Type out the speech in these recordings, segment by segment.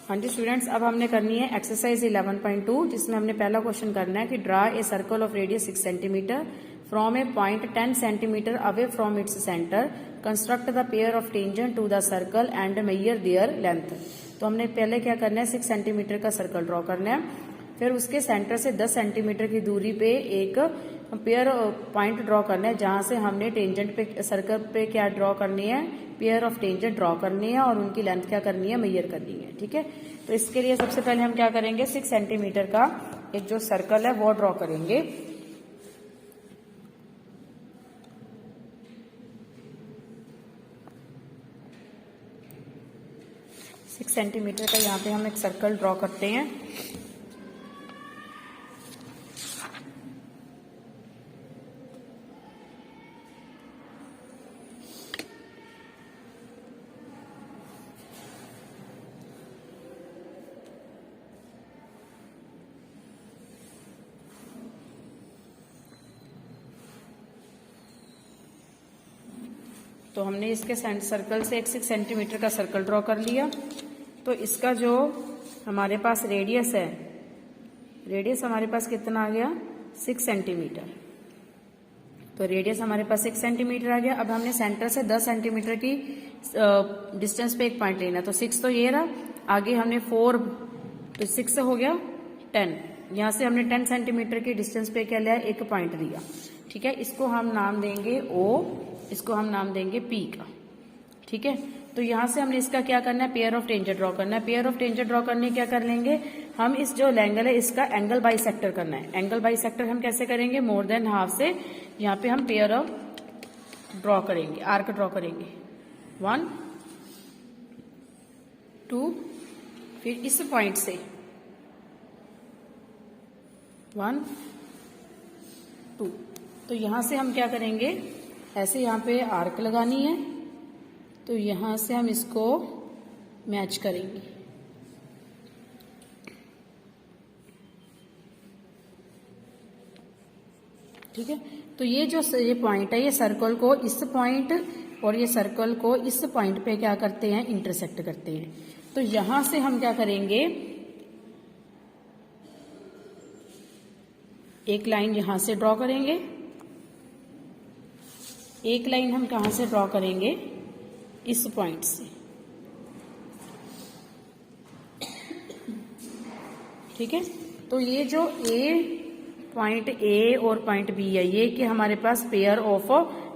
हाँ जी स्टूडेंट्स, अब हमने करनी है एक्सरसाइज 11.2 जिसमें हमने पहला क्वेश्चन करना है कि draw a circle of radius 6 centimetre from a point 10 centimetre away from its centre, construct the pair of tangent to the circle and measure their length. तो हमने पहले क्या करना है, 6 सेंटीमीटर का सर्कल ड्रॉ करना है, फिर उसके सेंटर से 10 सेंटीमीटर की दूरी पे एक पेयर पॉइंट ड्रॉ करना है जहां से हमने टेंजेंट पे सर्कल पे क्या ड्रॉ करनी है, पेयर ऑफ टेंजेंट ड्रॉ करनी है और उनकी लेंथ क्या करनी है, मेजर करनी है। ठीक है, तो इसके लिए सबसे पहले हम क्या करेंगे, 6 सेंटीमीटर का एक जो सर्कल है वो ड्रॉ करेंगे। सिक्स सेंटीमीटर का यहाँ पे हम एक सर्कल ड्रॉ करते हैं। तो हमने इसके सर्कल से एक 6 सेंटीमीटर का सर्कल ड्रॉ कर लिया। तो इसका जो हमारे पास रेडियस है, रेडियस हमारे पास कितना आ गया, 6 सेंटीमीटर। तो रेडियस हमारे पास 6 सेंटीमीटर आ गया। अब हमने सेंटर से 10 सेंटीमीटर की डिस्टेंस पे एक पॉइंट लेना। तो 6 तो ये रहा, आगे हमने 4, तो 6 से हो गया 10। यहाँ से हमने 10 सेंटीमीटर की डिस्टेंस पे क्या लिया, एक पॉइंट लिया। ठीक है, इसको हम नाम देंगे O, इसको हम नाम देंगे P का। ठीक है, तो यहां से हमने इसका क्या करना है, पेयर ऑफ टेंजेंट ड्रॉ करना है। पेयर ऑफ टेंजेंट ड्रॉ करने क्या कर लेंगे हम, इस जो एंगल है इसका एंगल बाइसेक्टर करना है। एंगल बाइसेक्टर हम कैसे करेंगे, मोर देन हाफ से यहाँ पे हम पेयर ऑफ ड्रॉ करेंगे, आर्क ड्रॉ करेंगे। 1 2, फिर इस पॉइंट से 1 2। तो यहां से हम क्या करेंगे, ऐसे यहाँ पे आर्क लगानी है। तो यहां से हम इसको मैच करेंगे। ठीक है, तो ये जो ये पॉइंट है, ये सर्कल को इस पॉइंट और ये सर्कल को इस पॉइंट पे क्या करते हैं, इंटरसेक्ट करते हैं। तो यहां से हम क्या करेंगे, एक लाइन यहां से ड्रॉ करेंगे, एक लाइन हम कहां से ड्रॉ करेंगे, इस पॉइंट से। ठीक है, तो ये जो पॉइंट ए और पॉइंट बी है, ये कि हमारे पास पेयर ऑफ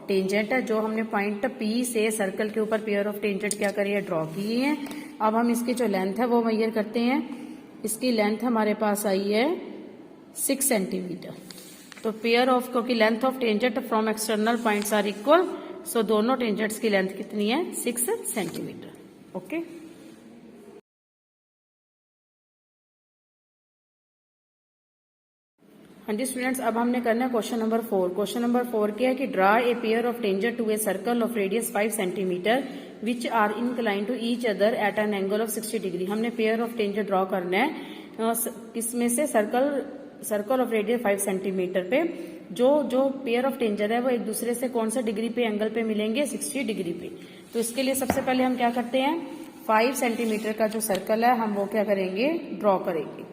टेंजेंट है, जो हमने पॉइंट पी से सर्कल के ऊपर पेयर ऑफ टेंजेंट क्या करिए, ड्रॉ किए हैं। अब हम इसकी जो लेंथ है वो मेजर करते हैं। इसकी लेंथ हमारे पास आई है 6 सेंटीमीटर। तो पेयर ऑफ, क्योंकि length of tangent from external points are equal, so दोनों टेंजेंट्स की लेंथ कितनी है, 6 सेंटीमीटर। ओके, हाँ जी स्टूडेंट्स, अब हमने करना है क्वेश्चन नंबर 4। क्वेश्चन नंबर 4 क्या है कि draw a pair of tangent to a circle of radius 5 centimetre which are incline to each other at an angle of 60 degree. हमने पेयर ऑफ टेंजेंट ड्रॉ करना है किसमें से, सर्कल ऑफ रेडियस 5 सेंटीमीटर पे जो पेयर ऑफ टेंजेंट है वो एक दूसरे से कौन सा डिग्री पे, एंगल पे मिलेंगे, 60 डिग्री पे। तो इसके लिए सबसे पहले हम क्या करते हैं, 5 सेंटीमीटर का जो सर्कल है हम वो क्या करेंगे, ड्रॉ करेंगे।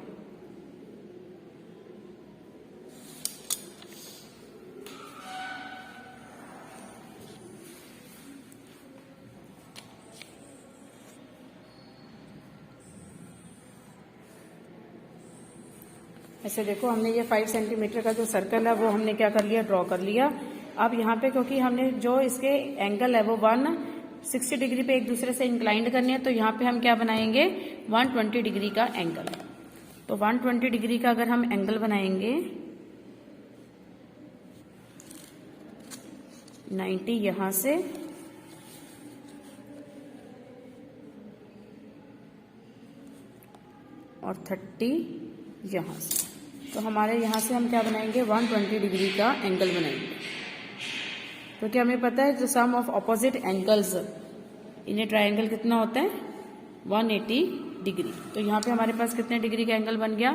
ऐसे देखो, हमने ये 5 सेंटीमीटर का जो सर्कल है वो हमने क्या कर लिया, ड्रॉ कर लिया। अब यहाँ पे क्योंकि हमने जो इसके एंगल है वो 160 डिग्री पे एक दूसरे से इंक्लाइंड करनी है, तो यहाँ पे हम क्या बनाएंगे, 120 डिग्री का एंगल। तो 120 डिग्री का अगर हम एंगल बनाएंगे, 90 यहां से और 30 यहां से, तो हमारे यहां से हम क्या बनाएंगे, 120 डिग्री का एंगल बनाएंगे। क्योंकि हमें पता है जो sum of opposite angles in a triangle कितना होता है, 180 डिग्री। तो यहाँ पे हमारे पास कितने डिग्री का एंगल बन गया,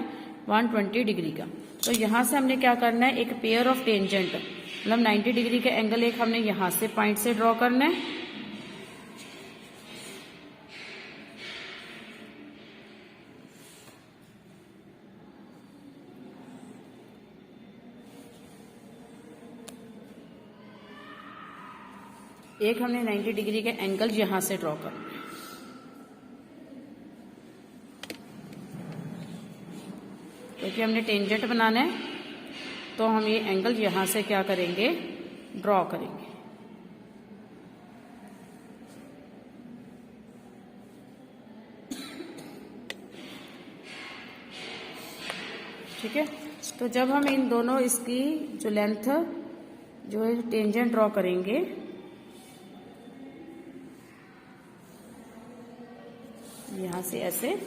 120 डिग्री का। तो यहां से हमने क्या करना है, एक पेयर ऑफ टेंजेंट, मतलब 90 डिग्री का एंगल एक हमने यहां से पॉइंट से ड्रॉ करना है। एक हमने 90 डिग्री के एंगल यहां से ड्रॉ करना है। क्योंकि हमने टेंजेंट बनाना है तो हम ये एंगल यहां से क्या करेंगे, ड्रॉ करेंगे। ठीक है, तो जब हम इन दोनों इसकी जो लेंथ जो है टेंजेंट ड्रॉ करेंगे, यहां से ऐसे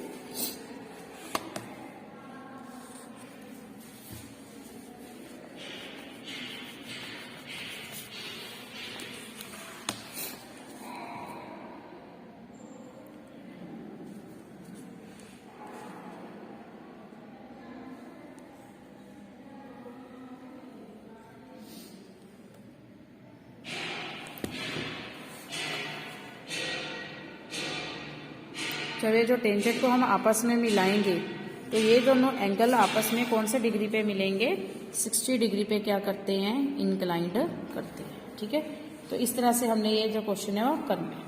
जब ये जो टेंजेंट को हम आपस में मिलाएंगे तो ये दोनों एंगल आपस में कौन से डिग्री पे मिलेंगे, 60 डिग्री पे क्या करते हैं, इंक्लाइंड करते हैं। ठीक है, तो इस तरह से हमने ये जो क्वेश्चन है वो करना है।